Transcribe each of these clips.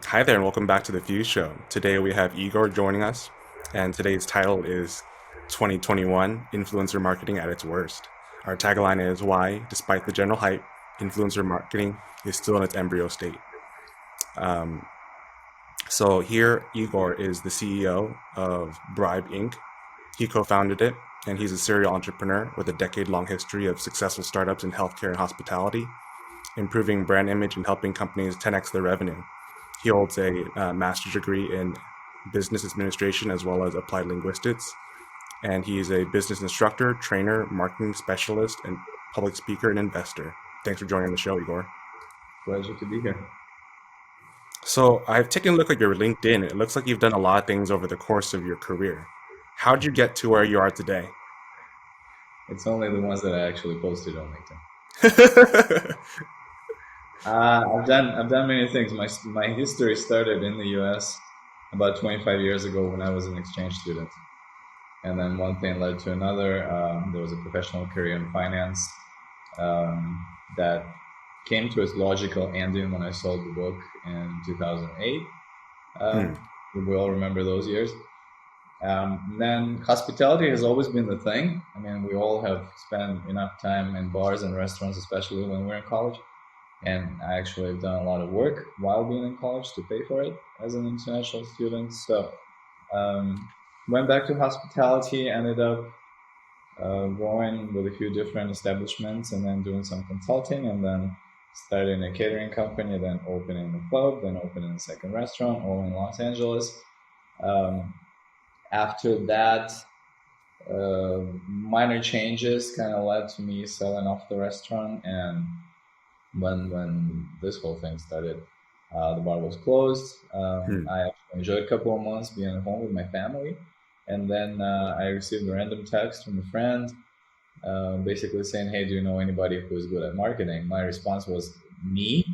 Hi there, and welcome back to the Fuse Show. Today we have Igor joining us, and today's title is 2021 Influencer Marketing at its Worst. Our tagline is Why, despite the general hype, influencer marketing is still in its embryo state. Um, so here, Igor is the CEO of Brybe Inc. He co-founded it, and he's a serial entrepreneur with a decade-long history of successful startups in healthcare and hospitality, improving brand image and helping companies 10x their revenue. He holds a master's degree in business administration as well as applied linguistics, and he's a business instructor, trainer, marketing specialist, and public speaker and investor. Thanks for joining the show, Igor. Pleasure to be here. So I've taken a look at your LinkedIn. It looks like you've done a lot of things over the course of your career. How'd you get to where you are today? It's only the ones that I actually posted on LinkedIn. I've done many things. My history started in the U.S. about 25 years ago when I was an exchange student, and then one thing led to another. There was a professional career in finance that came to its logical ending when I sold the book in 2008. Hmm. We all remember those years. Then hospitality has always been the thing. I mean, we all have spent enough time in bars and restaurants, especially when we're in college. And I actually have done a lot of work while being in college to pay for it as an international student. So um, went back to hospitality, ended up going with a few different establishments and then doing some consulting and then starting a catering company, then opening a club, then opening a second restaurant, all in Los Angeles. Um, After that, minor changes kind of led to me selling off the restaurant. And when this whole thing started, the bar was closed. Hmm. I actually enjoyed a couple of months being at home with my family. And then I received a random text from a friend basically saying, "Hey, do you know anybody who is good at marketing?" My response was, "Me?"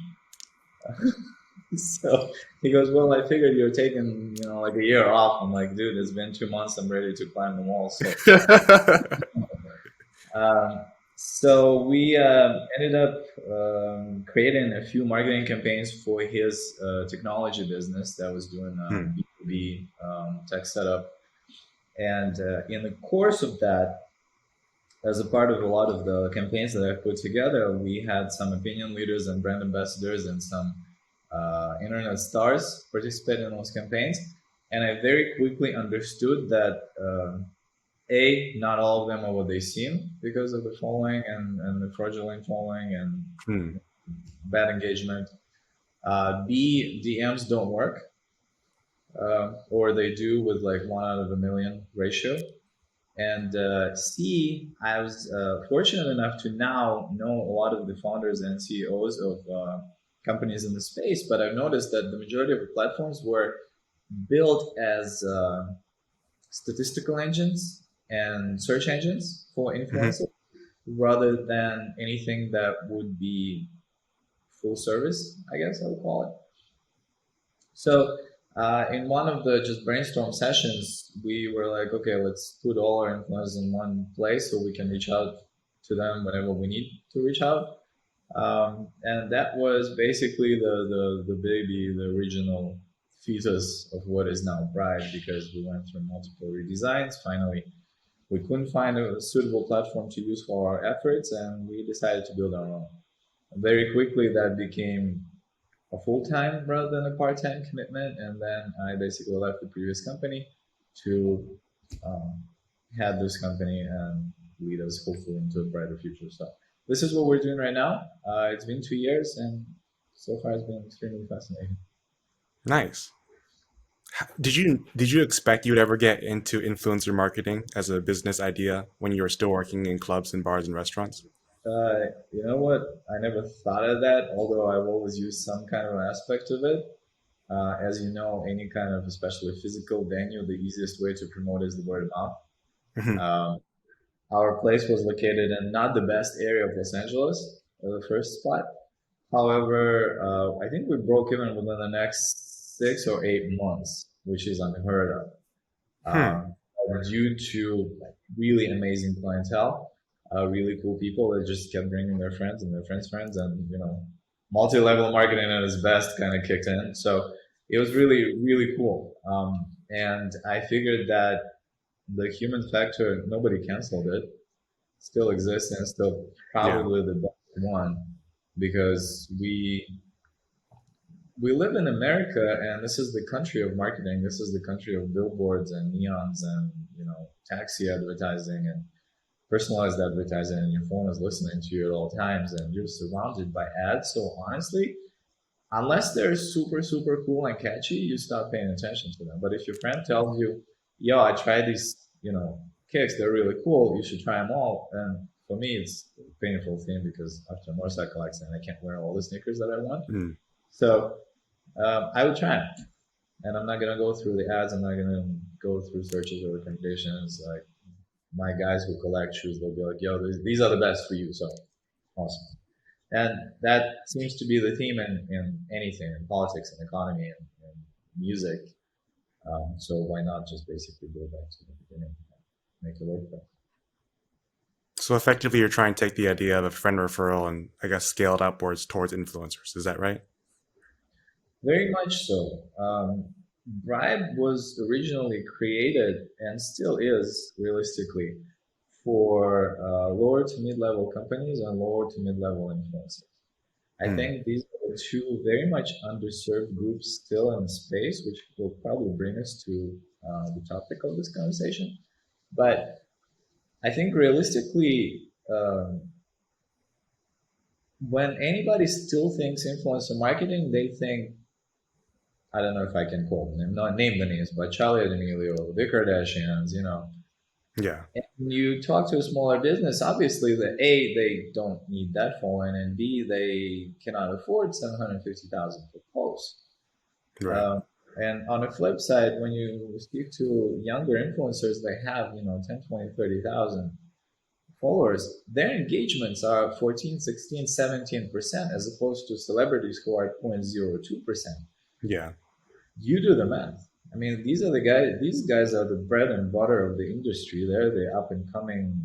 So he goes, "Well, I figured you're taking, like a year off." I'm like, "Dude, it's been 2 months. I'm ready to climb the wall." Um, so we ended up creating a few marketing campaigns for his technology business that was doing Hmm. B2B tech setup. And in the course of that, as a part of a lot of the campaigns that I put together, we had some opinion leaders and brand ambassadors and some internet stars participate in those campaigns. And I very quickly understood that not all of them are what they seem because of the following and the fraudulent following and Hmm. bad engagement. B, DMs don't work, or they do with like 1 out of 1 million ratio. And C, I was fortunate enough to now know a lot of the founders and CEOs of companies in the space, but I've noticed that the majority of the platforms were built as statistical engines and search engines for Hmm. influencers rather than anything that would be full service, I guess I would call it. So in one of the just brainstorm sessions, we were like, okay, let's put all our influencers in one place so we can reach out to them whenever we need to reach out. And that was basically the baby, the original fetus of what is now Brybe, because we went through multiple redesigns. Finally, we couldn't find a suitable platform to use for our efforts, and we decided to build our own. Very quickly, that became a full-time rather than a part-time commitment, and then I basically left the previous company to um, head this company and lead us hopefully into a brighter future. So this is what we're doing right now. It's been 2 years, and so far it's been extremely fascinating. Nice. Did you expect you would ever get into influencer marketing as a business idea when you were still working in clubs and bars and restaurants? You know what? I never thought of that, although I've always used some kind of aspect of it. As you know, any kind of, especially physical venue, the easiest way to promote is the word of mouth. Hmm. Um, our place was located in not the best area of Los Angeles, the first spot. However, I think we broke even within the next 6 or 8 months, which is unheard of. Hmm. Um, Due to really amazing clientele, really cool people that just kept bringing their friends and their friends' friends, and multi-level marketing at its best kind of kicked in. So it was really, really cool. And I figured that the human factor, nobody canceled it, still exists and still Yeah. probably the best one because we live in America and this is the country of marketing. This is the country of billboards and neons and taxi advertising and personalized advertising, and your phone is listening to you at all times and you're surrounded by ads. So honestly, unless they're super, super cool and catchy, you stop paying attention to them. But if your friend tells you, yo, I tried these, kicks, they're really cool, you should try them all. And for me, it's a painful thing because after a motorcycle accident, I can't wear all the sneakers that I want. Mm. So I would try them. And I'm not going to go through the ads. I'm not going to go through searches or recommendations. Like my guys who collect shoes, they'll be like, yo, these are the best for you. So awesome. And that seems to be the theme in anything, in politics and economy and music. So why not just basically go back to the beginning, make it work for us? So effectively, you're trying to take the idea of a friend referral and I guess scale it upwards towards influencers. Is that right? Very much so. Brybe was originally created and still is realistically for lower to mid-level companies and lower to mid-level influencers. I Mm. think these are two very much underserved groups still in space, which will probably bring us to the topic of this conversation. But I think realistically, when anybody still thinks influencer marketing, they think, I don't know if I can call them, not name the names, but Charlie D'Amelio, the Kardashians, Yeah. And you talk to a smaller business, obviously, that A, they don't need that following, and B, they cannot afford 750,000 for posts. Right. Um, and on the flip side, when you speak to younger influencers, they have, 10, 20, 30,000 followers, their engagements are 14, 16, 17%, as opposed to celebrities who are 0.02%. Yeah. You do the math. I mean, these are the guys. These guys are the bread and butter of the industry. They're the up and coming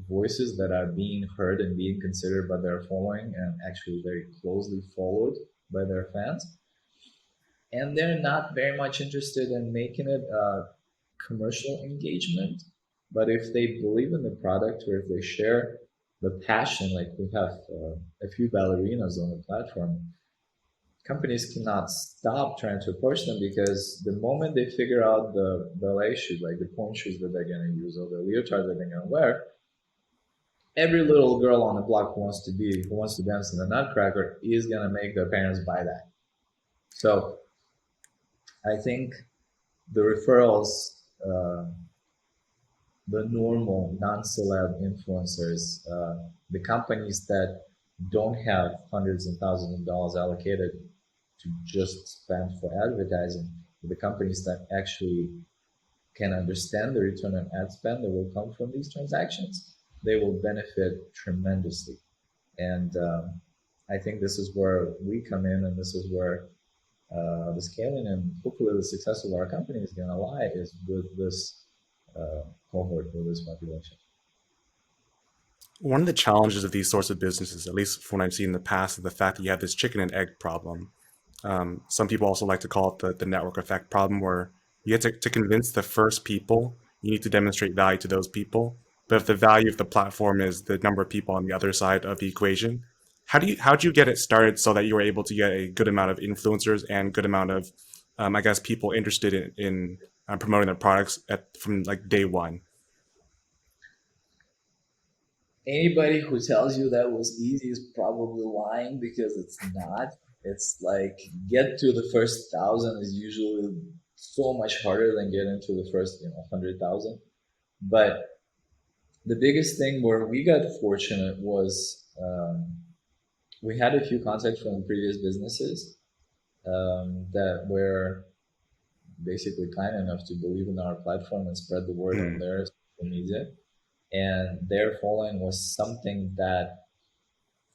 voices that are being heard and being considered by their following, and actually very closely followed by their fans. And they're not very much interested in making it a commercial engagement. But if they believe in the product or if they share the passion, like we have a few ballerinas on the platform, companies cannot stop trying to approach them because the moment they figure out the ballet shoes, like the point shoes that they're going to use or the leotard that they're going to wear, every little girl on the block who wants to dance in the Nutcracker is going to make their parents buy that. So I think the referrals, the normal non-celeb influencers, the companies that don't have hundreds and thousands of dollars allocated to just spend for advertising, the companies that actually can understand the return on ad spend that will come from these transactions, they will benefit tremendously. And I think this is where we come in, and this is where the scaling and hopefully the success of our company is going to lie, is with this cohort, with this population. One of the challenges of these sorts of businesses, at least from what I've seen in the past, is the fact that you have this chicken and egg problem. Some people also like to call it the network effect problem, where you have to convince the first people, you need to demonstrate value to those people. But if the value of the platform is the number of people on the other side of the equation, how do you get it started so that you were able to get a good amount of influencers and good amount of, I guess, people interested in promoting their products from like day one? Anybody who tells you that was easy is probably lying because it's not. It's like get to the first 1,000 is usually so much harder than getting to the first 100,000. But the biggest thing where we got fortunate was we had a few contacts from previous businesses that were basically kind enough to believe in our platform and spread the word on Hmm. their social media. And their following was something that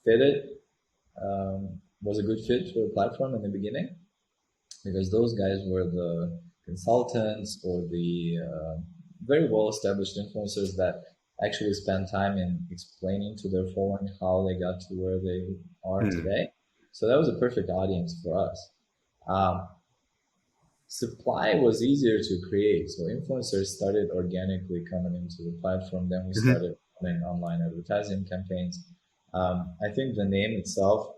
fitted, was a good fit for the platform in the beginning because those guys were the consultants or the very well established influencers that actually spend time in explaining to their following how they got to where they are Hmm. today. So that was a perfect audience for us. Um, supply was easier to create. So influencers started organically coming into the platform. Then we Hmm. started running online advertising campaigns. I think the name itself,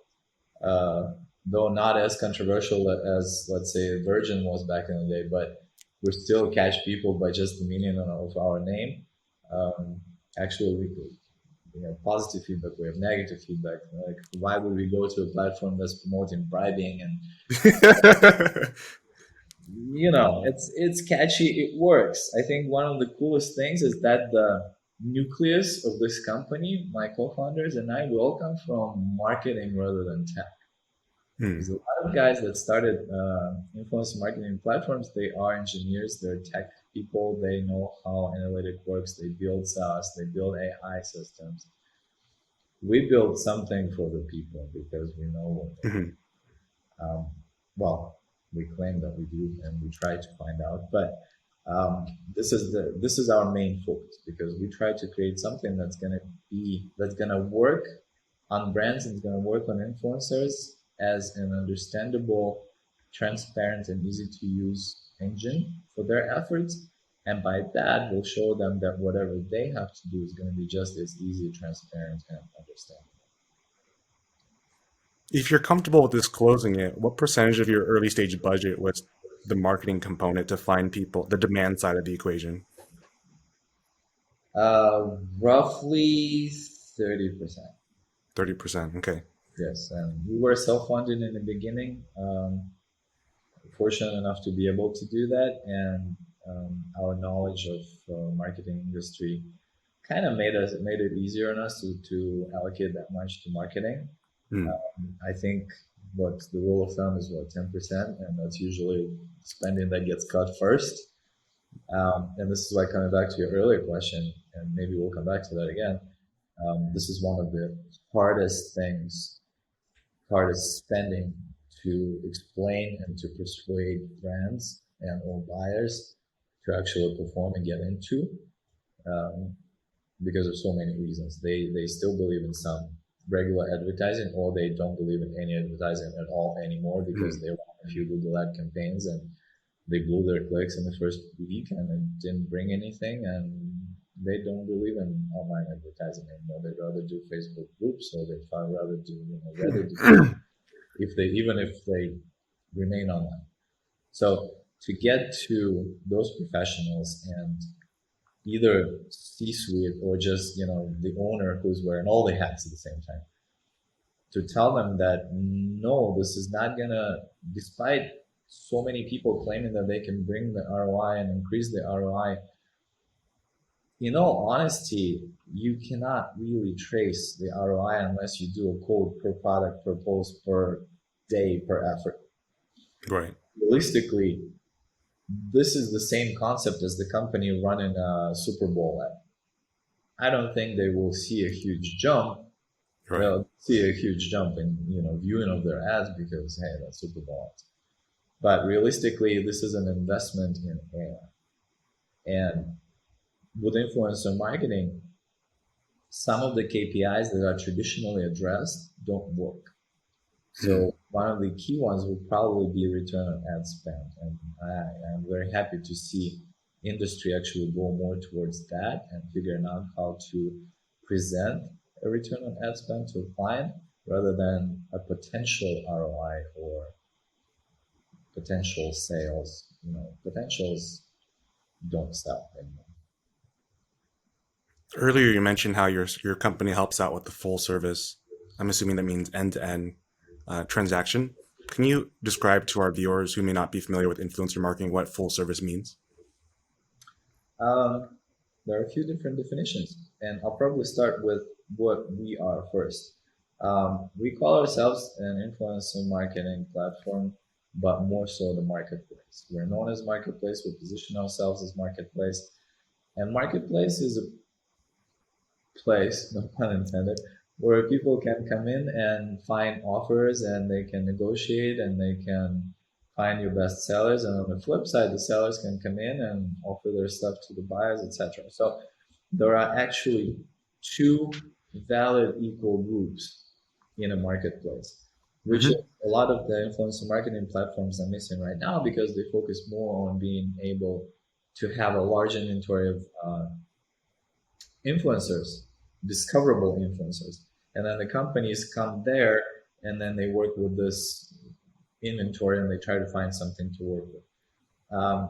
uh, though not as controversial as, let's say, Virgin was back in the day, but we still catch people by just the meaning of our name. Um, Actually, we have positive feedback, we have negative feedback. Like, why would we go to a platform that's promoting bribing and it's catchy, it works. I think one of the coolest things is that the nucleus of this company, my co-founders and I, we all come from marketing rather than tech. Hmm. There's a lot of guys that started influencer marketing platforms. They are engineers, they're tech people, they know how analytic works, they build SaaS, they build AI systems. We build something for the people because we know what they Hmm. need. Um, well, we claim that we do, and we try to find out. But this is our main focus because we try to create something that's gonna work on brands and it's gonna work on influencers as an understandable, transparent, and easy to use engine for their efforts. And by that, we'll show them that whatever they have to do is going to be just as easy, transparent, and understandable. If you're comfortable with disclosing it, what percentage of your early stage budget was the marketing component to find people, the demand side of the equation? Roughly 30%. 30%. Okay. Yes, and we were self-funded in the beginning. Fortunate enough to be able to do that, and our knowledge of marketing industry kind of made it easier on us to allocate that much to marketing. Hmm. I think what the rule of thumb is, what, 10%, and that's usually spending that gets cut first. And this is why, coming back to your earlier question, and maybe we'll come back to that again. This is one of the hardest things, hardest spending to explain and to persuade brands and or buyers to actually perform and get into, um, because of so many reasons. They still believe in some regular advertising, or they don't believe in any advertising at all anymore because Hmm. they ran a few Google ad campaigns and they blew their clicks in the first week and it didn't bring anything, and they don't believe in online advertising anymore. They'd rather do Facebook groups, or they'd far rather do Reddit, if they remain online. So to get to those professionals and either C-suite or just the owner who's wearing all the hats at the same time, to tell them that no, this is not gonna, despite so many people claiming that they can bring the ROI and increase the ROI, in all honesty, you cannot really trace the ROI unless you do a code per product, per post, per day, per effort. Right. Realistically, this is the same concept as the company running a Super Bowl ad. I don't think they will see a huge jump. Right. They'll see a huge jump in viewing of their ads because, hey, that's Super Bowl ads. But realistically, this is an investment in air. And with influencer marketing, some of the KPIs that are traditionally addressed don't work. Hmm. So one of the key ones would probably be return on ad spend. And I'm very happy to see industry actually go more towards that and figuring out how to present a return on ad spend to a client rather than a potential ROI or potential sales. Potentials don't sell anymore. Earlier, you mentioned how your company helps out with the full service. I'm assuming that means end-to-end transaction. Can you describe to our viewers who may not be familiar with influencer marketing what full service means? Um, there are a few different definitions, and I'll probably start with what we are first. We call ourselves an influencer marketing platform, but more so the marketplace. We're known as marketplace. We position ourselves as marketplace, and marketplace is a place, no pun intended, where people can come in and find offers and they can negotiate and they can find your best sellers. And on the flip side, the sellers can come in and offer their stuff to the buyers, etc. So there are actually two valid equal groups in a marketplace. which is a lot of the influencer marketing platforms are missing right now because they focus more on being able to have a large inventory of influencers, discoverable influencers. And then the companies come there and then they work with this inventory and they try to find something to work with.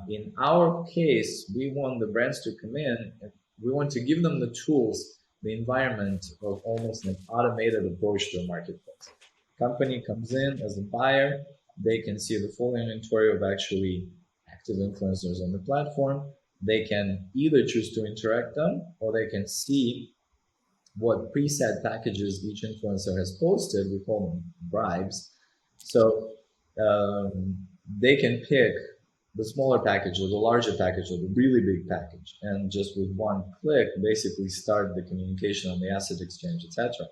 In our case, we want the brands to come in and we want to give them the tools, the environment of almost an automated approach to a marketplace. Company comes in as a buyer, they can see the full inventory of actually active influencers on the platform. They can either choose to interact them or they can see what preset packages each influencer has posted. We call them bribes. So they can pick the smaller package or the larger package or the really big package, and just with one click, basically start the communication on the asset exchange, etc.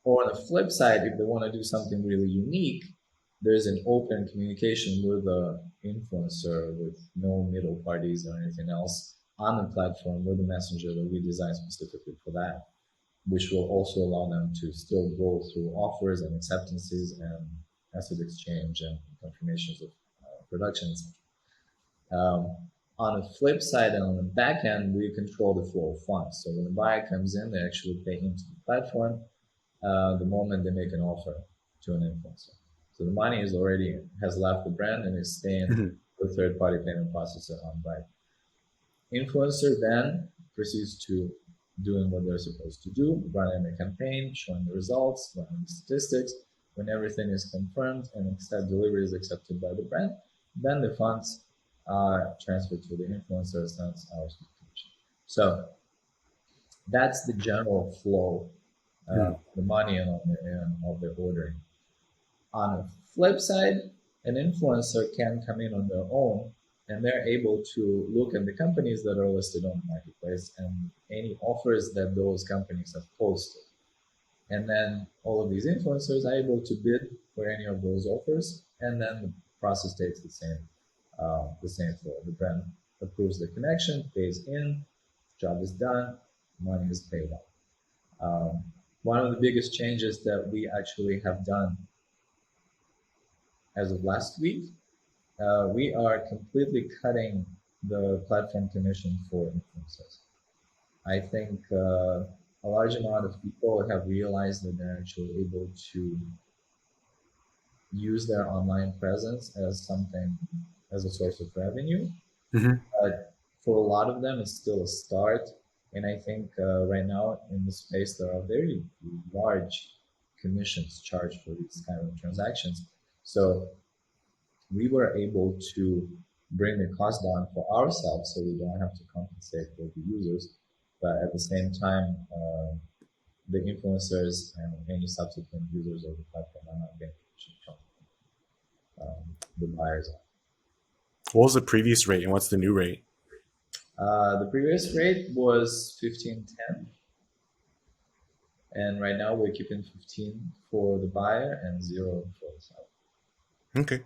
Or on the flip side, if they want to do something really unique, there's an open communication with the influencer with no middle parties or anything else on the platform with a messenger that we designed specifically for that, which will also allow them to still go through offers and acceptances and asset exchange and confirmations of production, etc. On the flip side and on the back end, we control the flow of funds. So when the buyer comes in, they actually pay into the platform the moment they make an offer to an influencer. So the money has left the brand and is staying with third-party payment processor on Brybe. Influencer then proceeds to doing what they're supposed to do, running a campaign, showing the results, running the statistics. When everything is confirmed and delivery is accepted by the brand, then the funds are transferred to the influencer as our commission. So that's the general flow, the money and of the ordering. On the flip side, an influencer can come in on their own and they're able to look at the companies that are listed on the marketplace and any offers that those companies have posted. And then all of these influencers are able to bid for any of those offers, and then the process takes the same flow. The brand approves the connection, pays in, job is done, money is paid out. One of the biggest changes that we actually have done as of last week, we are completely cutting the platform commission for influencers. I think a large amount of people have realized that they're actually able to use their online presence as a source of revenue. But for a lot of them, it's still a start. And I think right now in the space, there are very large commissions charged for these kind of transactions. So we were able to bring the cost down for ourselves so we don't have to compensate for the users. But at the same time, the influencers and any subsequent users of the platform are not getting commission from the buyers. What was the previous rate and what's the new rate? The previous rate was 15.10, and right now we're keeping 15 for the buyer and 0 for the seller. Okay.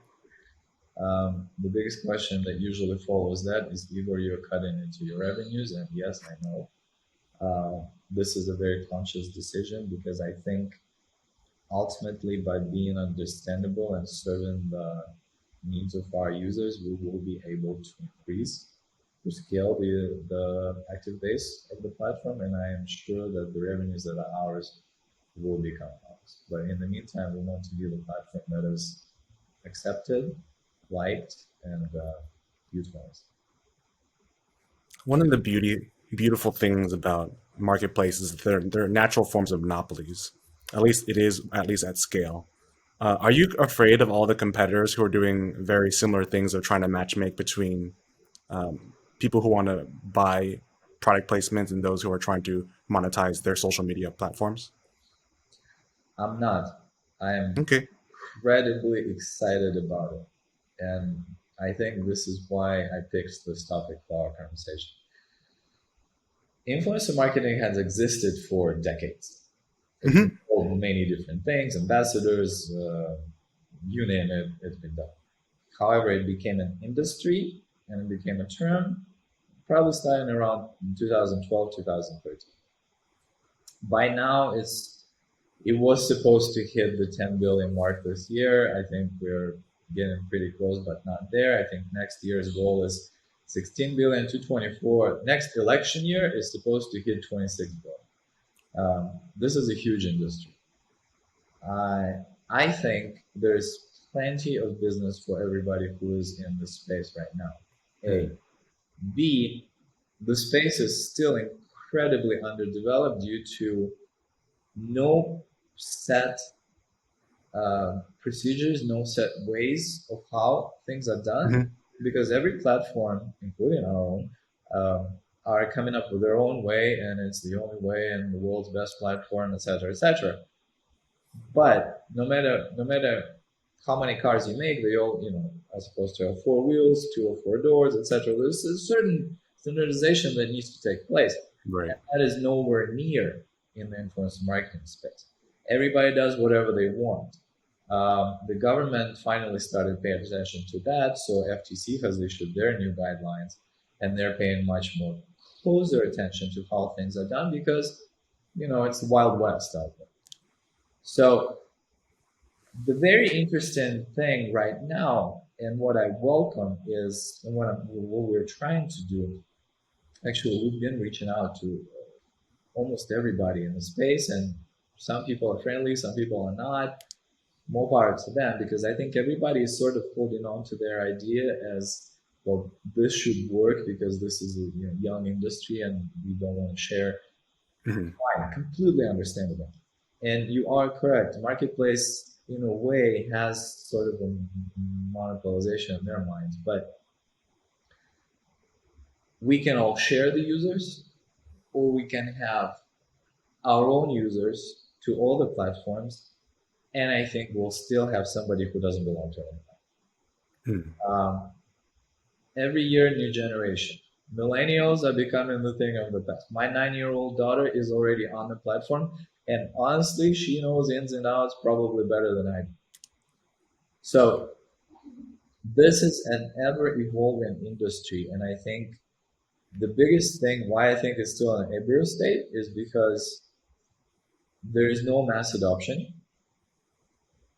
The biggest question that usually follows that is, Igor, you're cutting into your revenues, and yes, I know. This is a very conscious decision because I think ultimately by being understandable and serving the needs of our users, we will be able to increase to scale the active base of the platform, and I am sure that the revenues that are ours will become ours. But in the meantime, we want to be the platform that is accepted, liked, and utilized. One of the beautiful things about marketplaces is they're natural forms of monopolies. At least it is, at least at scale. Are you afraid of all the competitors who are doing very similar things? They're trying to matchmake between people who want to buy product placements and those who are trying to monetize their social media platforms? I'm not. I am Okay. incredibly excited about it. And I think this is why I picked this topic for our conversation. Influencer marketing has existed for decades. It's been called many different things, ambassadors, you name it, it's been done. However, it became an industry and it became a term probably starting around 2012, 2013. By now, it's It was supposed to hit the 10 billion mark this year. I think we're getting pretty close, but not there. I think next year's goal is 16 billion to 24. Next election year is supposed to hit 26 billion. This is a huge industry. I think there's plenty of business for everybody who is in this space right now. A. B. The space is still incredibly underdeveloped due to no set procedures, no set ways of how things are done, Hmm. because every platform, including our own, are coming up with their own way, and it's the only way and the world's best platform, etc., etc. But no matter how many cars you make, they all, are supposed to have four wheels, two or four doors, etc. There's a certain standardization that needs to take place, Right. and that is nowhere near in the influencer marketing space. Everybody does whatever they want. The government finally started paying attention to that, so FTC has issued their new guidelines, and they're paying much more closer attention to how things are done because it's the Wild West out there. So the very interesting thing right now, and what I welcome is, and what we're trying to do. Actually, we've been reaching out to almost everybody in the space, and some people are friendly, some people are not. More power to them, because I think everybody is sort of holding on to their idea as, well, this should work because this is a young industry and we don't want to share. Hmm. Fine, completely understandable. And you are correct. Marketplace, in a way, has sort of a monopolization in their minds, but we can all share the users, or we can have our own users to all the platforms, and I think we'll still have somebody who doesn't belong to anyone. Hmm. Every year, new generation. Millennials are becoming the thing of the past. My 9-year-old daughter is already on the platform, and honestly, she knows ins and outs probably better than I do. So this is an ever evolving industry, and I think the biggest thing why I think it's still in an embryo state is because there is no mass adoption.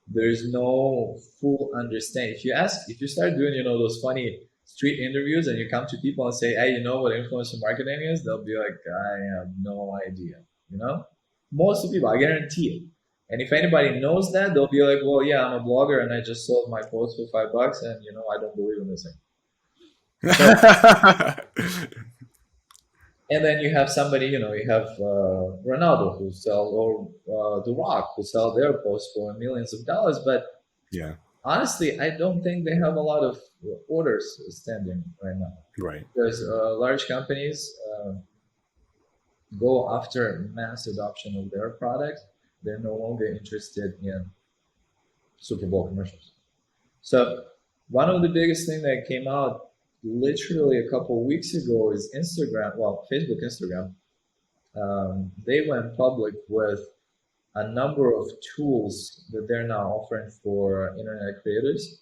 There's no full understanding. If you start doing, those funny street interviews, and you come to people and say, "Hey, you know what influencer marketing is?" They'll be like, "I have no idea." Most of the people, I guarantee it. And if anybody knows that, they'll be like, "Well, yeah, I'm a blogger, and I just sold my post for $5, and I don't believe in this thing." So, and then you have somebody, you have Ronaldo who sell, or The Rock who sell their posts for millions of dollars, but Yeah. honestly, I don't think they have a lot of orders standing right now, Right. because large companies go after mass adoption of their products. They're no longer interested in Super Bowl commercials. So one of the biggest thing that came out literally a couple of weeks ago is Instagram. Well, Facebook, Instagram. They went public with a number of tools that they're now offering for internet creators.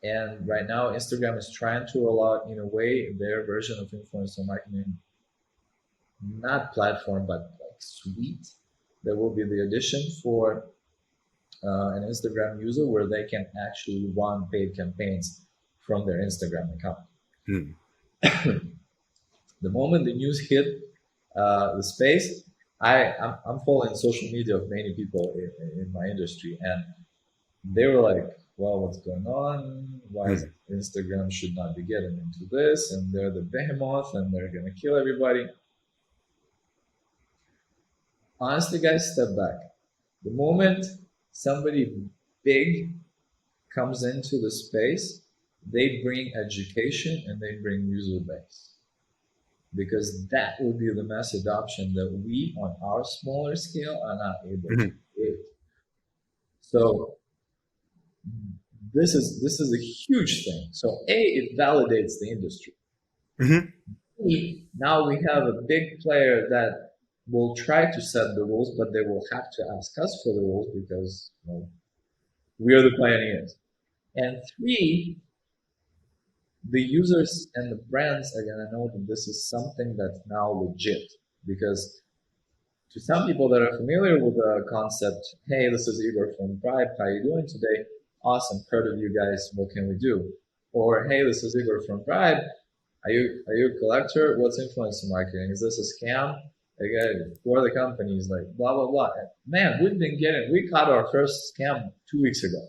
And right now, Instagram is trying to roll out, in a way, their version of influencer marketing, not platform, but like suite. There will be the addition for an Instagram user where they can actually run paid campaigns from their Instagram account. Hmm. The moment the news hit the space, I'm following social media of many people in my industry, and they were like, "Well, what's going on? Why is Hmm. Instagram should not be getting into this? And they're the behemoth, and they're gonna kill everybody." Honestly, guys, step back. The moment somebody big comes into the space, they bring education and they bring user base, because that would be the mass adoption that we, on our smaller scale, are not able to Hmm. create. So this is a huge thing. So it validates the industry. Hmm. Now we have a big player that will try to set the rules, but they will have to ask us for the rules because we are the pioneers. And three, the users and the brands are going to know that this is something that's now legit, because To some people that are familiar with the concept, hey, this is Igor from Brybe. How are you doing today? Awesome, heard of you guys. What can we do? Or hey, this is Igor from Brybe. Are you a collector? What's influencer marketing? Is this a scam? Again, who are the companies? Like blah blah blah. Man, we caught our first scam 2 weeks ago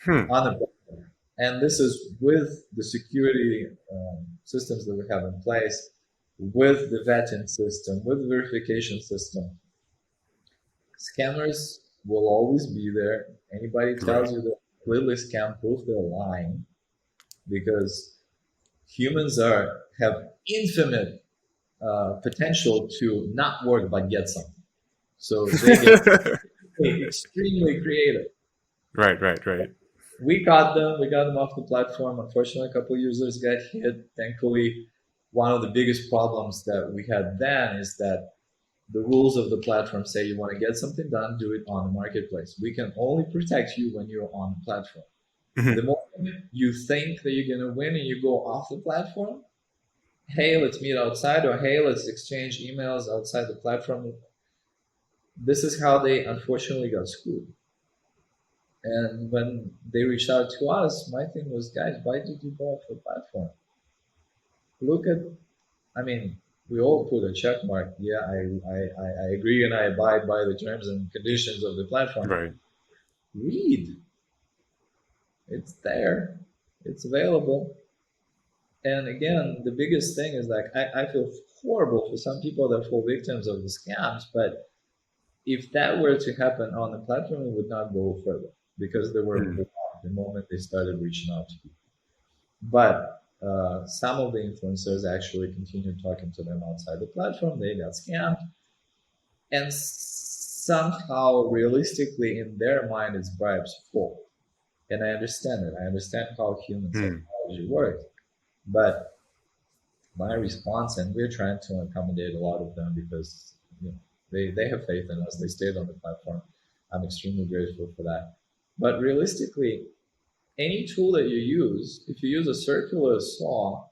Hmm. on the platform, and this is with the security systems that we have in place, with the vetting system, with the verification system. Scammers will always be there. Anybody Right. tells you they're completely scam proof, they're lying because humans have infinite potential to not work but get something. So they get extremely creative. Right. Right. Right. We got them. We got them off the platform. Unfortunately, a couple of users got hit. Thankfully, one of the biggest problems that we had then is that the rules of the platform say you want to get something done, do it on the marketplace. We can only protect you when you're on the platform. The Mhm. moment you think that you're going to win and you go off the platform, hey, let's meet outside, or hey, let's exchange emails outside the platform. This is how they unfortunately got screwed. And when they reached out to us, my thing was, guys, why did you go off the platform? Look at, I mean, we all put a check mark. Yeah, I agree and I abide by the terms and conditions of the platform. Right. Read. It's there. It's available. And again, the biggest thing is like I feel horrible for some people that fall victims of the scams, but if that were to happen on the platform, it would not go further because they were Hmm. blocked the moment they started reaching out to people. But some of the influencers actually continued talking to them outside the platform. They got scammed, and somehow, realistically, in their mind, it's Brybe's fault. And I understand it. I understand how human Hmm. psychology works. But my response, and we're trying to accommodate a lot of them because they have faith in us. They stayed on the platform. I'm extremely grateful for that. But realistically, any tool that you use, if you use a circular saw,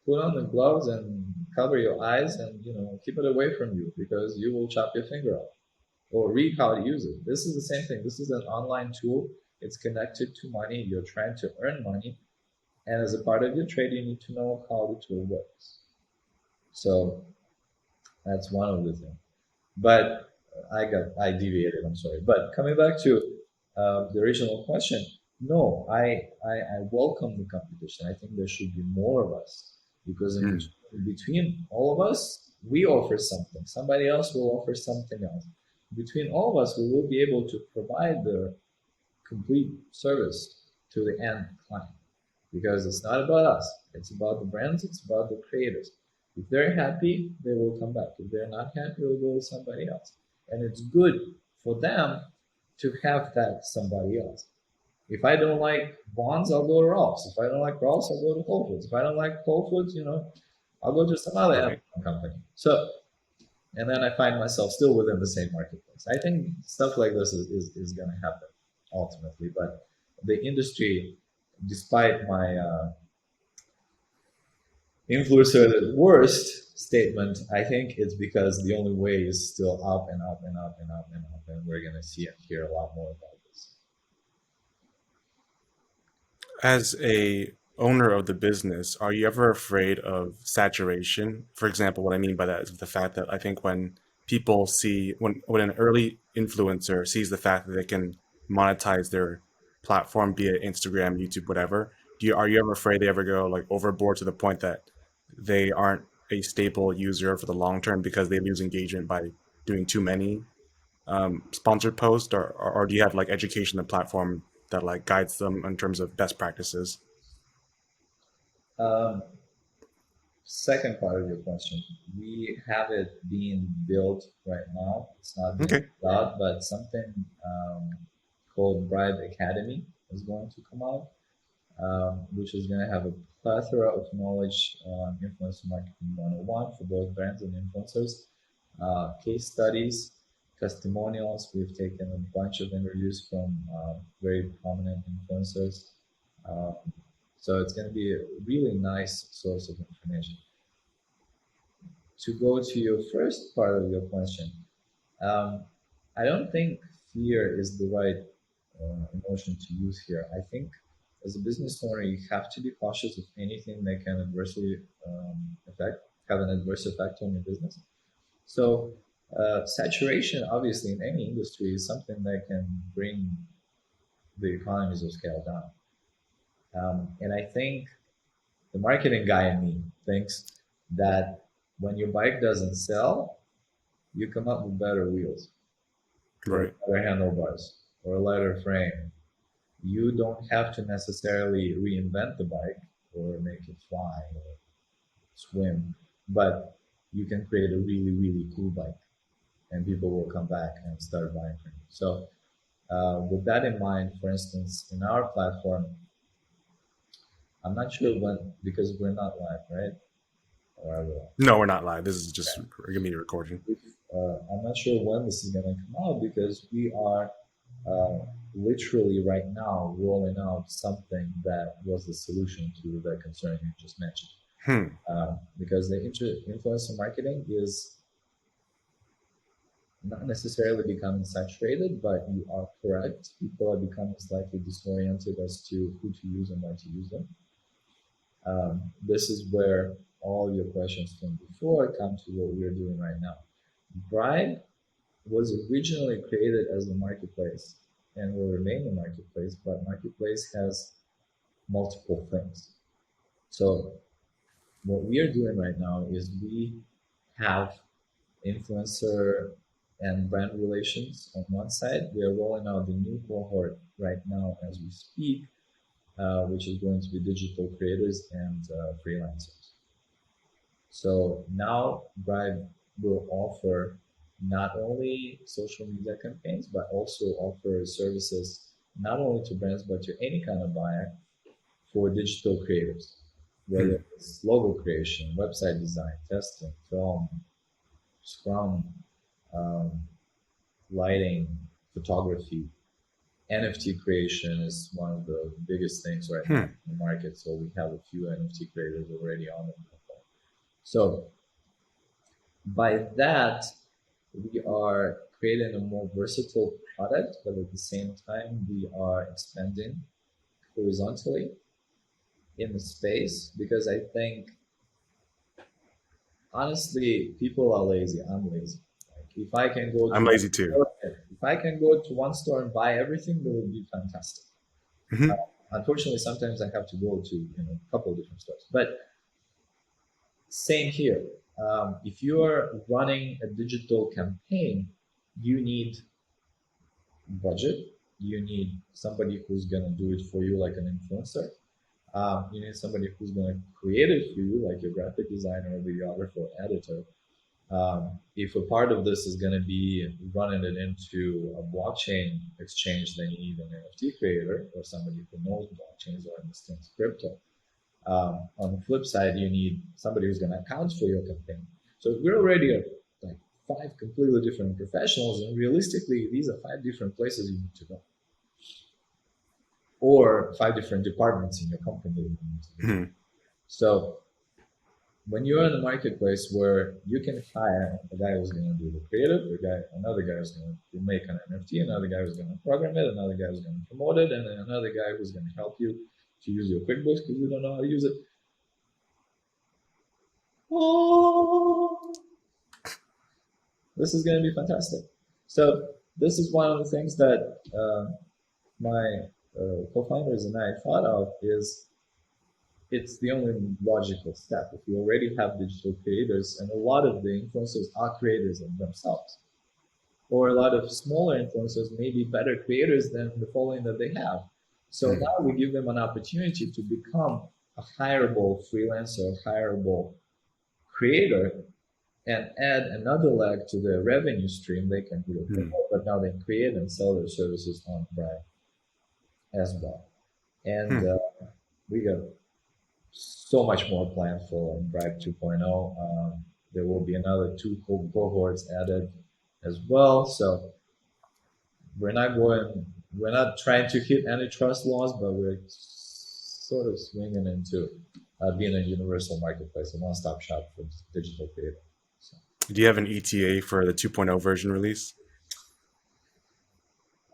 put on the gloves and cover your eyes and keep it away from you because you will chop your finger off. Or read how to use it. This is the same thing. This is an online tool. It's connected to money. You're trying to earn money. And as a part of your trade, you need to know how the tool works. So that's one of the things. But I deviated. I'm sorry. But coming back to the original question, no, I welcome the competition. I think there should be more of us because Hmm. in between all of us, we offer something. Somebody else will offer something else. Between all of us, we will be able to provide the complete service to the end client because it's not about us. It's about the brands. It's about the creators. If they're happy, they will come back. If they're not happy, they'll go with somebody else. And it's good for them to have that somebody else. If I don't like Bonds, I'll go to Rolf's. If I don't like Rolf's, I'll go to Whole Foods. If I don't like Whole Foods, I'll go to some other Right. Amazon company. So, and then I find myself still within the same marketplace. I think stuff like this is going to happen ultimately. But the industry, despite my influencer at worst statement, I think it's because the only way is still up and up and up and up and up, and we're gonna see and hear a lot more about this. As a owner of the business, are you ever afraid of saturation? For example, what I mean by that is the fact that I think when people see when an early influencer sees the fact that they can monetize their platform, be it Instagram, YouTube, whatever, are you ever afraid they ever go like overboard to the point that they aren't a staple user for the long term because they lose engagement by doing too many sponsored posts, or do you have like education on the platform that like guides them in terms of best practices? Um, Second part of your question, we have it being built right now. It's not being Okay. rolled out, but something called Brybe Academy is going to come out, which is going to have a plethora of knowledge on influencer marketing 101 for both brands and influencers, case studies, testimonials. We've taken a bunch of interviews from very prominent influencers. Um, so it's going to be a really nice source of information. To go to your first part of your question, Um, I don't think fear is the right emotion to use here. I think as a business owner, you have to be cautious of anything that can adversely have an adverse effect on your business. So saturation, obviously, in any industry is something that can bring the economies of scale down. And I think the marketing guy in me thinks that when your bike doesn't sell, you come up with better wheels or Right. better handlebars or a lighter frame. You don't have to necessarily reinvent the bike or make it fly or swim, but you can create a really, really cool bike and people will come back and start buying from you. So, with that in mind, for instance, in our platform, I'm not sure when, because we're not live, right? Or are we live? No, we're not live. This is just a media recording. I'm not sure when this is going to come out because we are uh, literally right now rolling out something that was the solution to the concern you just mentioned. Hmm. Because the influencer marketing is not necessarily becoming saturated, but you are correct. People are becoming slightly disoriented as to who to use and when to use them. This is where all your questions from before come to what we're doing right now. Brybe was originally created as a marketplace and will remain a marketplace, but marketplace has multiple things. So what we are doing right now is we have influencer and brand relations on one side. We are rolling out the new cohort right now as we speak, which is going to be digital creators and freelancers. So now Brybe will offer not only social media campaigns, but also offer services not only to brands, but to any kind of buyer for digital creators, Hmm. whether it's logo creation, website design, testing, film, Scrum, um, lighting, photography. NFT creation is one of the biggest things right now Hmm. in the market. So we have a few NFT creators already on the platform. So by that, we are creating a more versatile product, but at the same time, we are expanding horizontally in the space because I think honestly, people are lazy. I'm lazy. Like if I can go to I'm one lazy too. store, if I can go to one store and buy everything, that would be fantastic. Uh, Hmm. Unfortunately, sometimes I have to go to a couple of different stores. But same here. If you are running a digital campaign, you need budget. You need somebody who's gonna do it for you, like an influencer. You need somebody who's gonna create it for you, like a graphic designer, or videographer, or editor. If a part of this is going to be running it into a blockchain exchange, then you need an NFT creator or somebody who knows blockchains or understands crypto. On the flip side, you need somebody who's going to account for your campaign. So we're already at like 5 completely different professionals, and realistically, these are 5 different places you need to go, or 5 different departments in your company that you need to go. Hmm. So when you're in the marketplace where you can hire a guy who's going to do the creative, another guy who's going to make an NFT, another guy who's going to program it, another guy who's going to promote it, and then another guy who's going to help you to use your QuickBooks because you don't know how to use it. Oh, this is going to be fantastic. So this is one of the things that my co-founders and I thought of is it's the only logical step. If you already have digital creators, and a lot of the influencers are creators of themselves, or a lot of smaller influencers may be better creators than the following that they have. So Hmm. now we give them an opportunity to become a hireable freelancer, hireable creator, and add another leg to their revenue stream. They can do it, Hmm. but now they create and sell their services on Brybe as well. And Hmm. we got so much more planned for Brybe 2.0. There will be another 2 cohorts added as well. So we're not trying to hit antitrust laws, but we're sort of swinging into being a universal marketplace, a one-stop shop for digital creative. So. Do you have an ETA for the 2.0 version release?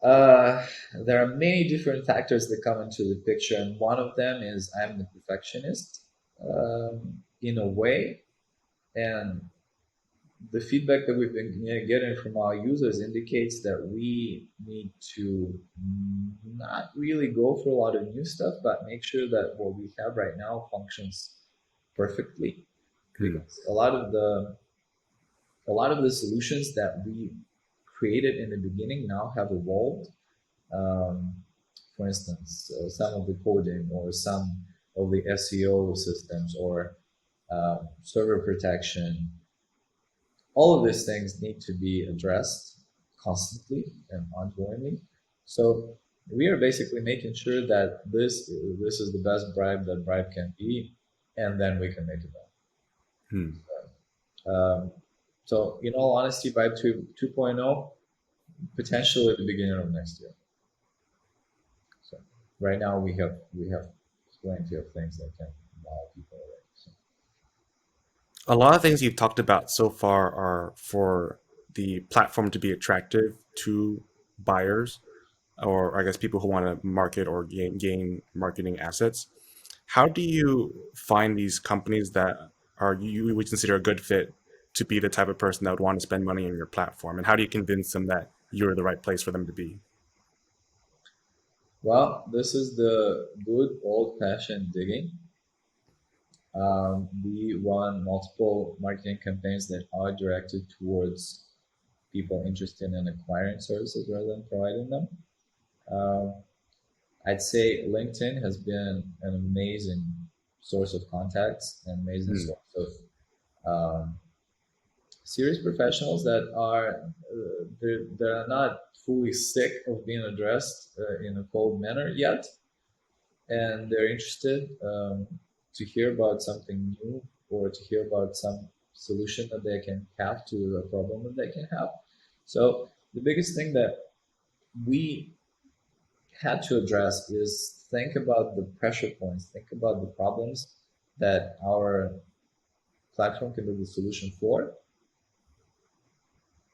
Uh, there are many different factors that come into the picture, and one of them is I'm the perfectionist in a way, and the feedback that we've been getting from our users indicates that we need to not really go for a lot of new stuff, but make sure that what we have right now functions perfectly. Hmm. Because a lot of the solutions that we created in the beginning now have evolved. Um, for instance, some of the coding or some of the SEO systems or server protection, all of these things need to be addressed constantly and ongoingly. So we are basically making sure that this is the best Brybe that Brybe can be, and then we can make it better. Hmm. So in all honesty, Brybe 2.0 potentially at the beginning of next year. So right now we have plenty of things that can wow people already. So. A lot of things you've talked about so far are for the platform to be attractive to buyers, or I guess people who want to market or gain marketing assets. How do you find these companies that are you would consider a good fit to be the type of person that would want to spend money on your platform? And how do you convince them that you're the right place for them to be? Well, this is the good old-fashioned digging. We run multiple marketing campaigns that are directed towards people interested in acquiring services rather than providing them. Um, I'd say LinkedIn has been an amazing source of contacts, an amazing Hmm. source of serious professionals that are they're not fully sick of being addressed in a cold manner yet, and they're interested to hear about something new or to hear about some solution that they can have to a problem that they can have. So the biggest thing that we had to address is think about the pressure points, think about the problems that our platform can be the solution for,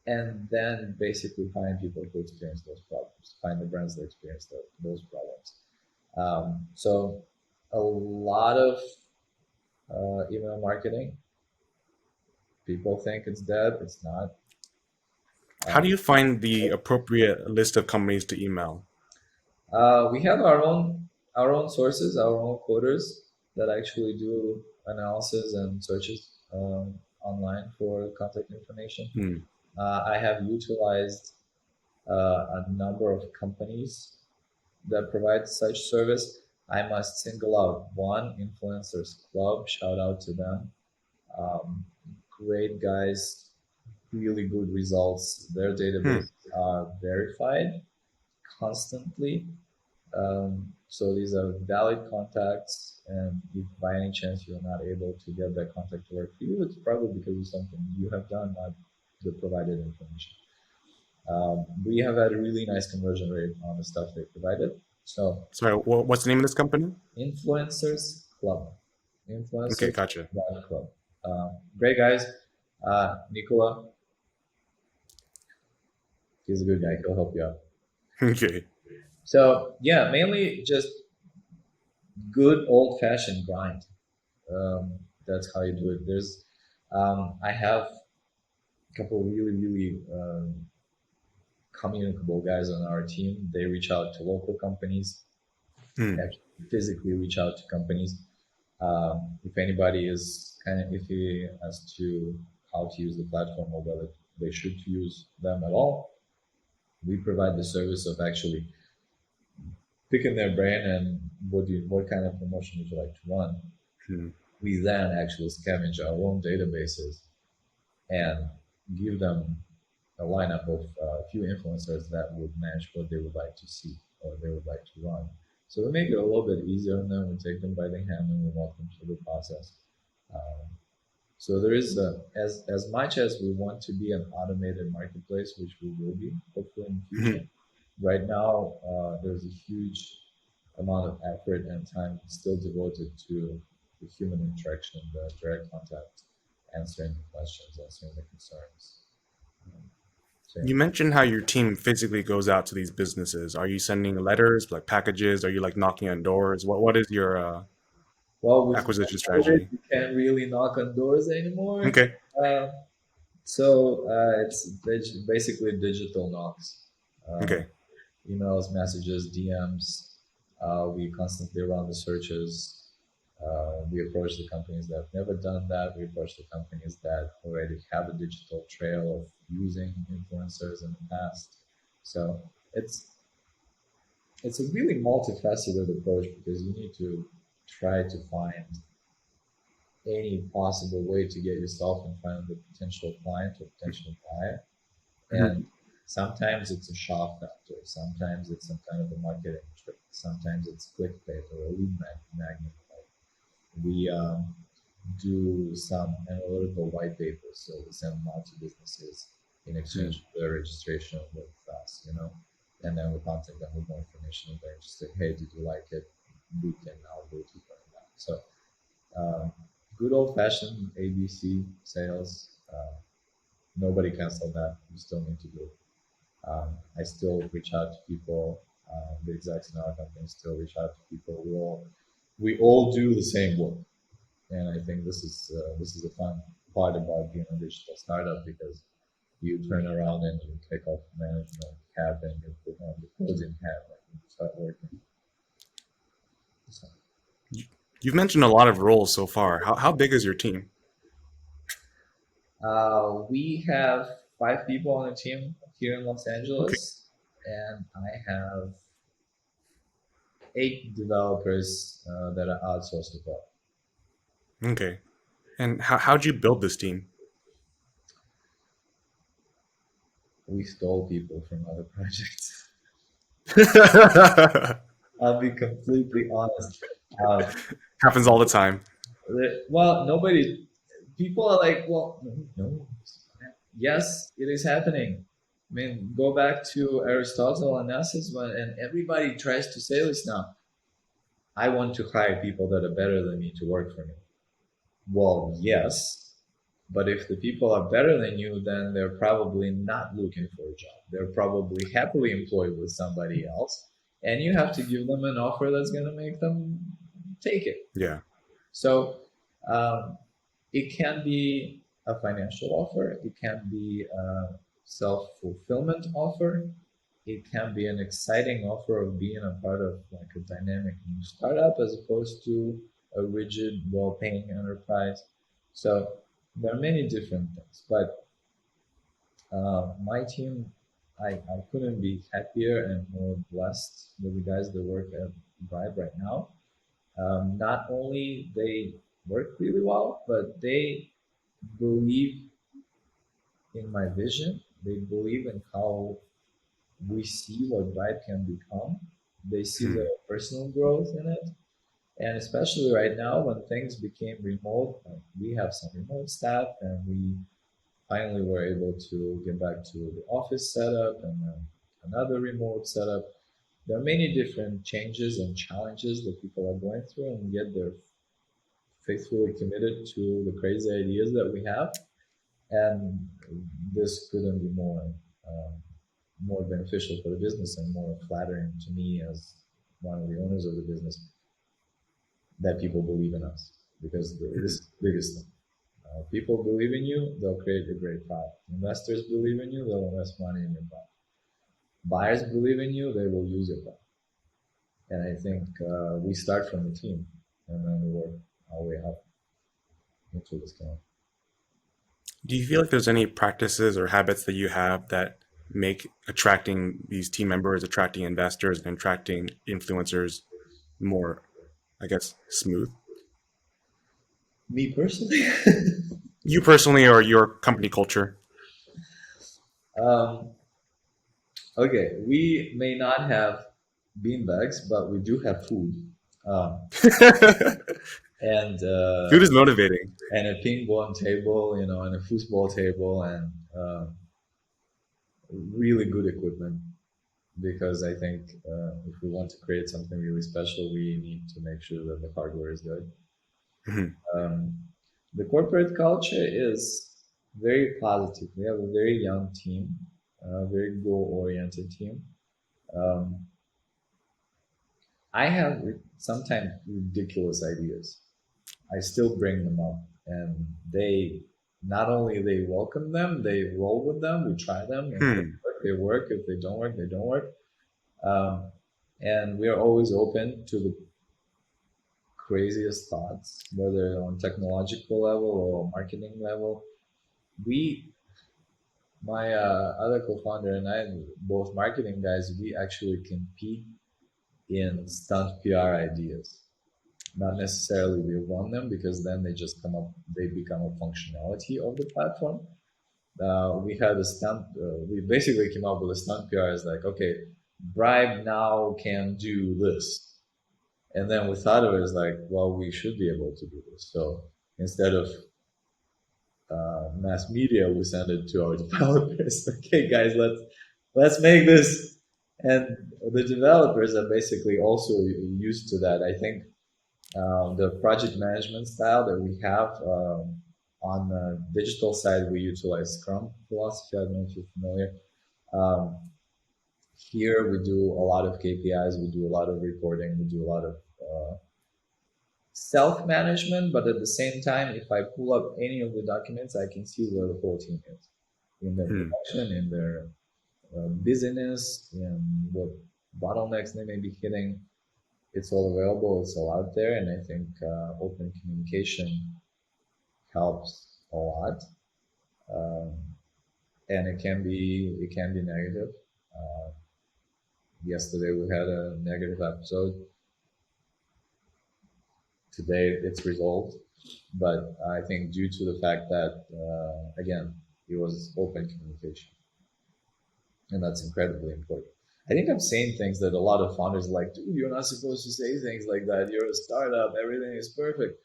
and then basically find people who experience those problems, find the brands that experience those problems. So a lot of email marketing, people think it's dead. It's not. How Uh, do you find the appropriate list of companies to email? we have our own sources, our own coders that actually do analysis and searches online for contact information. Hmm. I have utilized a number of companies that provide such service. I must single out one, Influencers Club. Shout out to them. Great guys, really good results. Their Hmm. database are verified constantly. So these are valid contacts, and if by any chance you're not able to get that contact to work for you, it's probably because of something you have done, not the provided information. We have had a really nice conversion rate on the stuff they provided. So Sorry, what's the name of this company? Influencers Club. Okay, Influencers gotcha. Club. Great guys. Nicola, he's a good guy. He'll help you out. Okay. So yeah, mainly just good old fashioned grind. That's how you do it. I have a couple of really, really communicable guys on our team. They reach out to local companies, Hmm. actually physically reach out to companies. If anybody is kind of iffy as to how to use the platform or whether they should use them at all, we provide the service of actually picking their brain and what kind of promotion would you like to run. Hmm. We then actually scavenge our own databases and give them a lineup of a few influencers that would match what they would like to see or they would like to run. So we make it a little bit easier on them. We take them by the hand and we walk them through the process. Um, so there is as much as we want to be an automated marketplace, which we will be hopefully in the Hmm. future. Right now, there's a huge amount of effort and time still devoted to the human interaction, the direct contact. answering the questions, answering the concerns. Um, so You mentioned how your team physically goes out to these businesses. Are you sending letters, like packages? Are you like knocking on doors? What is your well, with acquisition COVID, strategy? you can't really knock on doors anymore. Okay. Uh, so it's basically digital knocks, uh, Okay. emails, messages, DMs. We constantly run the searches. We approach the companies that have never done that. We approach the companies that already have a digital trail of using influencers in the past. So it's it's a really multifaceted approach because you need to try to find any possible way to get yourself in front of the potential client or potential buyer. Mhm. And sometimes it's a shock factor. Sometimes it's some kind of a marketing trick. Sometimes it's clickbait or a lead magnet. We do some analytical white papers, so we send them out to businesses in Mhm. exchange for their registration with us, and then we contact them with more information if they're interested. Hey, did you like it? We can now go deeper in that. So, um, good old fashioned ABC sales. Nobody canceled that. You still need to do it. I still reach out to people. The execs in our company still reach out to people. We all do the same work, and I think this is a fun part about being a digital startup because you turn around and you take off the management cap and you put on the coding hat and you start working. So, You- You've mentioned a lot of roles so far. How big is your team? we have 5 people on the team here in Los Okay. Angeles, and I have 8 developers that are outsourced to code. Okay. And how'd you build this team? We stole people from other projects. I'll be completely honest. Uh, Happens all the time. well, nobody, people are like, well, no, no, yes, it is happening. I mean, go back to Aristotle and Nessus, and everybody tries to say this now. I want to hire people that are better than me to work for me. Well, yes, but if the people are better than you, then they're probably not looking for a job. They're probably happily employed with somebody else, and you have to give them an offer that's going to make them take it. Yeah. So um, it can be a financial offer, it can be a self-fulfillment offer, it can be an exciting offer of being a part of like a dynamic new startup as opposed to a rigid, well-paying enterprise. So there are many different things, but my team, I couldn't be happier and more blessed with the guys that work at Brybe right now. Not only they work really well, but they believe in my vision. They believe in how we see what Brybe can become. They see Hmm. the personal growth in it. And especially right now when things became remote, like we have some remote staff and we finally were able to get back to the office setup and then another remote setup. There are many different changes and challenges that people are going through, and yet they're faithfully committed to the crazy ideas that we have. And this couldn't be more beneficial for the business and more flattering to me as one of the owners of the business that people believe in us because this Hmm. is the biggest thing. People believe in you, they'll create a great product. Investors believe in you, they'll invest money in your product. Buyers believe in you, they will use your product. And I think we start from the team and then we work our way up into the scale. Do you feel like there's any practices or habits that you have that make attracting these team members, attracting investors, and attracting influencers more, I guess, smooth? Me personally, You personally or your company culture? um, okay, we may not have beanbags, but we do have food. Um, and Food is motivating. and a ping pong table, and a foosball table, and really good equipment. Because I think if we want to create something really special, we need to make sure that the hardware is good. Mhm. Um, The corporate culture is very positive. We have a very young team, a very goal-oriented team. Um, I have sometimes ridiculous ideas. I still bring them up, and they not only they welcome them, they roll with them. We try them. If they Hmm. work, they work. If they don't work, they don't work. Um, and we are always open to the craziest thoughts, whether on technological level or marketing level. We, my other co-founder and I, both marketing guys, we actually compete in stunt PR ideas. Not necessarily we want them because then they just come up, they become a functionality of the platform. We had a stunt, we basically came up with a stunt PR as like, okay, Brybe now can do this. And then we thought it was like, well, we should be able to do this. So instead of mass media, we send it to our developers. Okay, guys, let's make this. And the developers are basically also used to that. I think the project management style that we have on the digital side, we utilize Scrum philosophy. I don't know if you're familiar. Um, Here, we do a lot of KPIs, we do a lot of reporting, we do a lot of self management, but at the same time, if I pull up any of the documents, I can see where the whole team is in their Hmm. production, in their busyness, in what bottlenecks they may be hitting. It's all available, it's all out there, and I think open communication helps a lot. Um, and it can be negative. Uh, Yesterday we had a negative episode. Today it's resolved, but I think due to the fact that again it was open communication, and that's incredibly important. I think I'm saying things that a lot of founders are like, dude, you're not supposed to say things like that. You're a startup. Everything is perfect.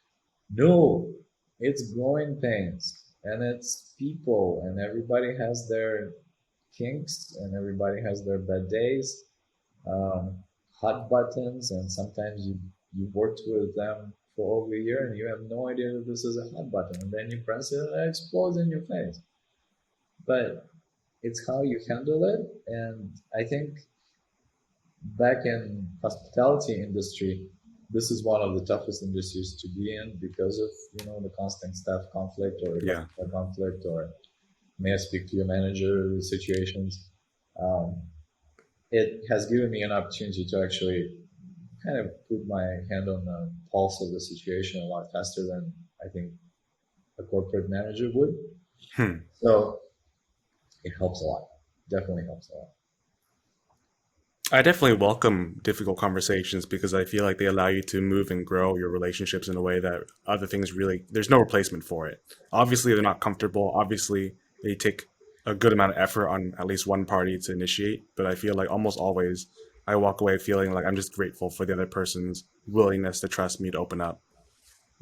No, it's growing pains, and it's people, and everybody has their kinks, and everybody has their bad days, um, hot buttons, and sometimes you worked with them for over a year and you have no idea that this is a hot button, and then you press it and it explodes in your face. But it's how you handle it, and I think back in hospitality industry, this is one of the toughest industries to be in because of the constant staff conflict or Yeah. customer conflict or may I speak to your manager situations. Um, it has given me an opportunity to actually kind of put my hand on the pulse of the situation a lot faster than I think a corporate manager would. Hmm. So it helps a lot. Definitely helps a lot. I definitely welcome difficult conversations because I feel like they allow you to move and grow your relationships in a way that other things really, there's no replacement for it. Obviously, they're not comfortable. Obviously, they take a good amount of effort on at least one party to initiate. But I feel like almost always I walk away feeling like I'm just grateful for the other person's willingness to trust me to open up.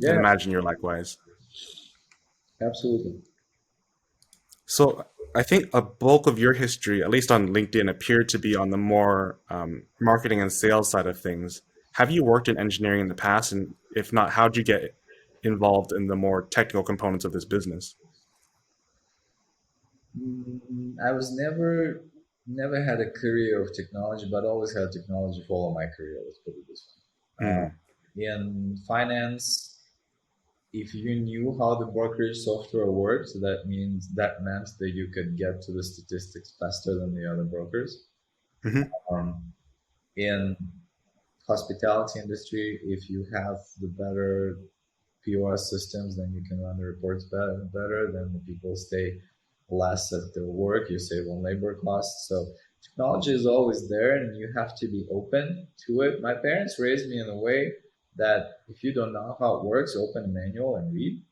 And Yeah, imagine you're likewise. absolutely. So I think a bulk of your history, at least on LinkedIn, appeared to be on the more marketing and sales side of things. Have you worked in engineering in the past? And if not, how'd you get involved in the more technical components of this business? I was never had a career of technology, but always had technology follow my career. Let's put it this way. Hmm. In finance, if you knew how the brokerage software works, that meant that you could get to the statistics faster than the other brokers. Hmm. Um, in hospitality industry, if you have the better POS systems, then you can run the reports better. Then the people stay less at their work. You save on labor costs. So technology is always there, and you have to be open to it. My parents raised me in a way that if you don't know how it works, open a manual and read.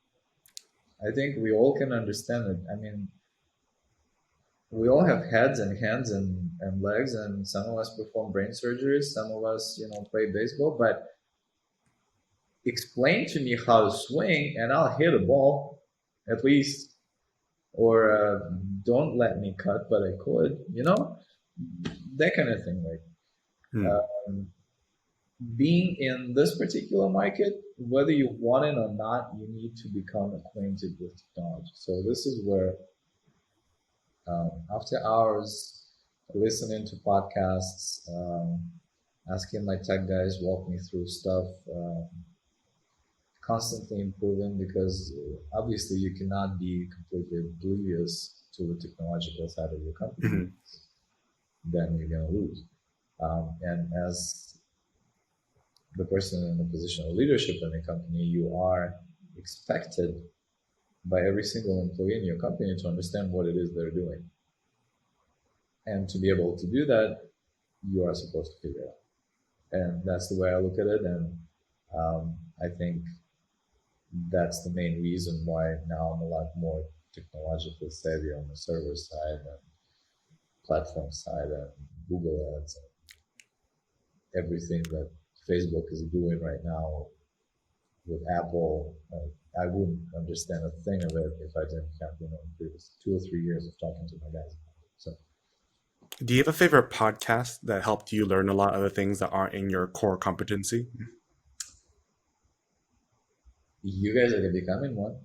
I think we all can understand it. I mean, we all have heads and hands and legs, and some of us perform brain surgeries, some of us, play baseball, but explain to me how to swing and I'll hit a ball at least, or don't let me cut, but I could, that kind of thing. Like, Hmm. um, being in this particular market, whether you want it or not, you need to become acquainted with technology. So this is where, after hours listening to podcasts, asking my tech guys walk me through stuff, constantly improving, because obviously you cannot be completely oblivious to the technological side of your company. Mhm. Then you're going to lose. And as the person in the position of leadership in a company, you are expected by every single employee in your company to understand what it is they're doing. And to be able to do that, you are supposed to figure it out. And that's the way I look at it. And I think that's the main reason why now I'm a lot more technologically savvy on the server side and platform side and Google Ads and everything that Facebook is doing right now with Apple. I wouldn't understand a thing of it if I didn't have, previous 2 or 3 years of talking to my guys. So Do you have a favorite podcast that helped you learn a lot of the things that aren't in your core competency? you guys are becoming one.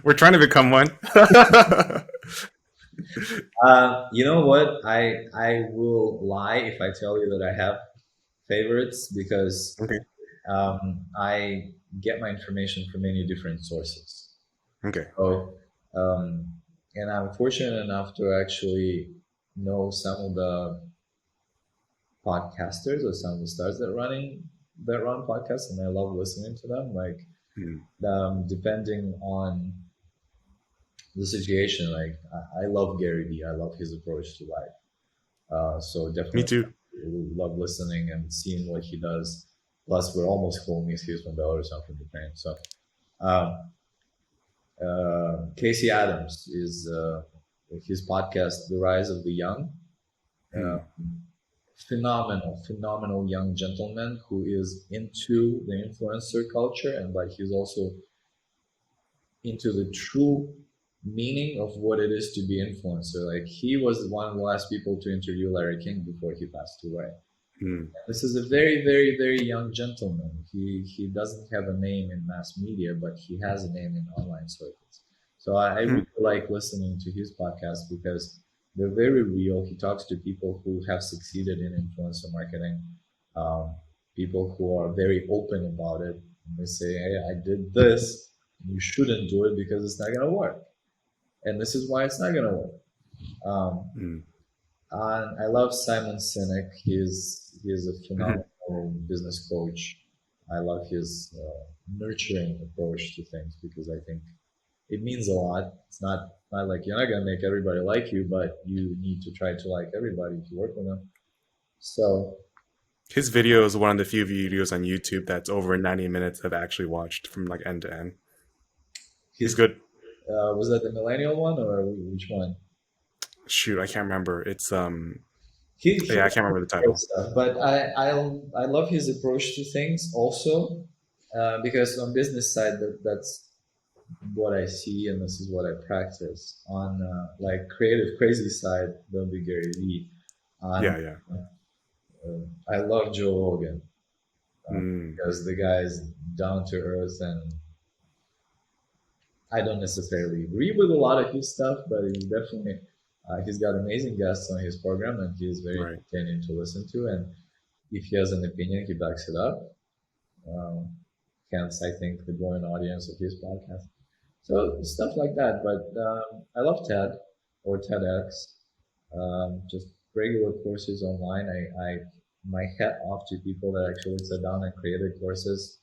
We're trying to become one. You know what? I will lie if I tell you that I have favorites, because Okay. I get my information from many different sources. Okay. So, and I'm fortunate enough to actually know some of the podcasters or some of the stars that run podcasts, and I love listening to them. Like, Hmm. depending on the situation, like I love Gary Vee. I love his approach to life. So Me definitely too. love listening and seeing what he does. Plus, we're almost homies. He's from Belarus, I'm from Ukraine. So, um, Casey Adams is his podcast, The Rise of the Young. Uh, Hmm. phenomenal young gentleman who is into the influencer culture, and but he's also into the true meaning of what it is to be influencer. Like, he was one of the last people to interview Larry King before he passed away. Hmm. This is a very, very, very young gentleman. He doesn't have a name in mass media, but he has a name in online circles. So I Hmm. really like listening to his podcast because they're very real. He talks to people who have succeeded in influencer marketing, um, people who are very open about it. And they say, "Hey, I did this. You shouldn't do it because it's not going to work, and this is why it's not going to work." Um, Hmm. and I love Simon Sinek. He's a Hmm. phenomenal business coach. I love his nurturing approach to things because I think it means a lot. It's not like you're not gonna make everybody like you, but you need to try to like everybody if you work with them. So His video is one of the few videos on YouTube that's over 90 minutes I've actually watched from like end to end. He's his good. was that the millennial one or which one? Shoot, I can't remember. It's He yeah, I does can't remember the great title. stuff, but I love his approach to things also, because on business side that's what I see and this is what I practice. On like creative crazy side, don't be Gary Vee. On Yeah, yeah. I love Joe Rogan, Mm. because the guy is down to earth, and I don't necessarily agree with a lot of his stuff, but he's definitely he's got amazing guests on his program, and he's very Right. entertaining to listen to. And if he has an opinion, he backs it up. Um, hence, I think the growing audience of his podcast. So stuff like that. But I love TED or TEDx. Just regular courses online. I my hat off to people that actually sit down and created courses,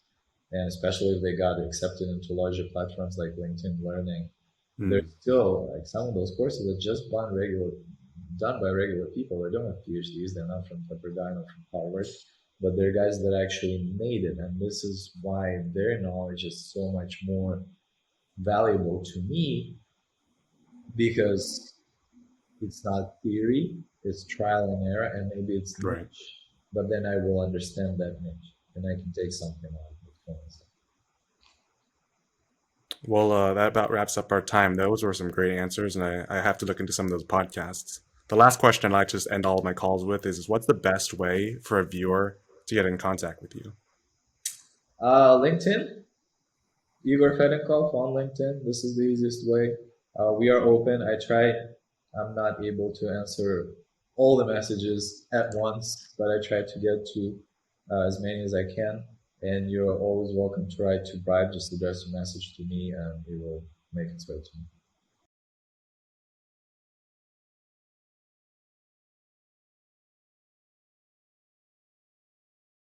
and especially if they got accepted into larger platforms like LinkedIn Learning. There's Mm. still like some of those courses are just done by regular people. They don't have PhDs. They're not from Pepperdine or from Harvard, but they're guys that actually made it, and this is why their knowledge is so much more valuable to me, because it's not theory, it's trial and error, and maybe it's Right. niche, but then I will understand that niche and I can take something out of it. For instance. Well, that about wraps up our time. Those were some great answers, and I have to look into some of those podcasts. The last question I like to just end all of my calls with is what's the best way for a viewer to get in contact with you? LinkedIn, Igor Fedenkoff on LinkedIn. This is the easiest way. We are open. I'm not able to answer all the messages at once, but I try to get to as many as I can. And you're always welcome to write to Brybe. Just address your message to me and it will make its way to me.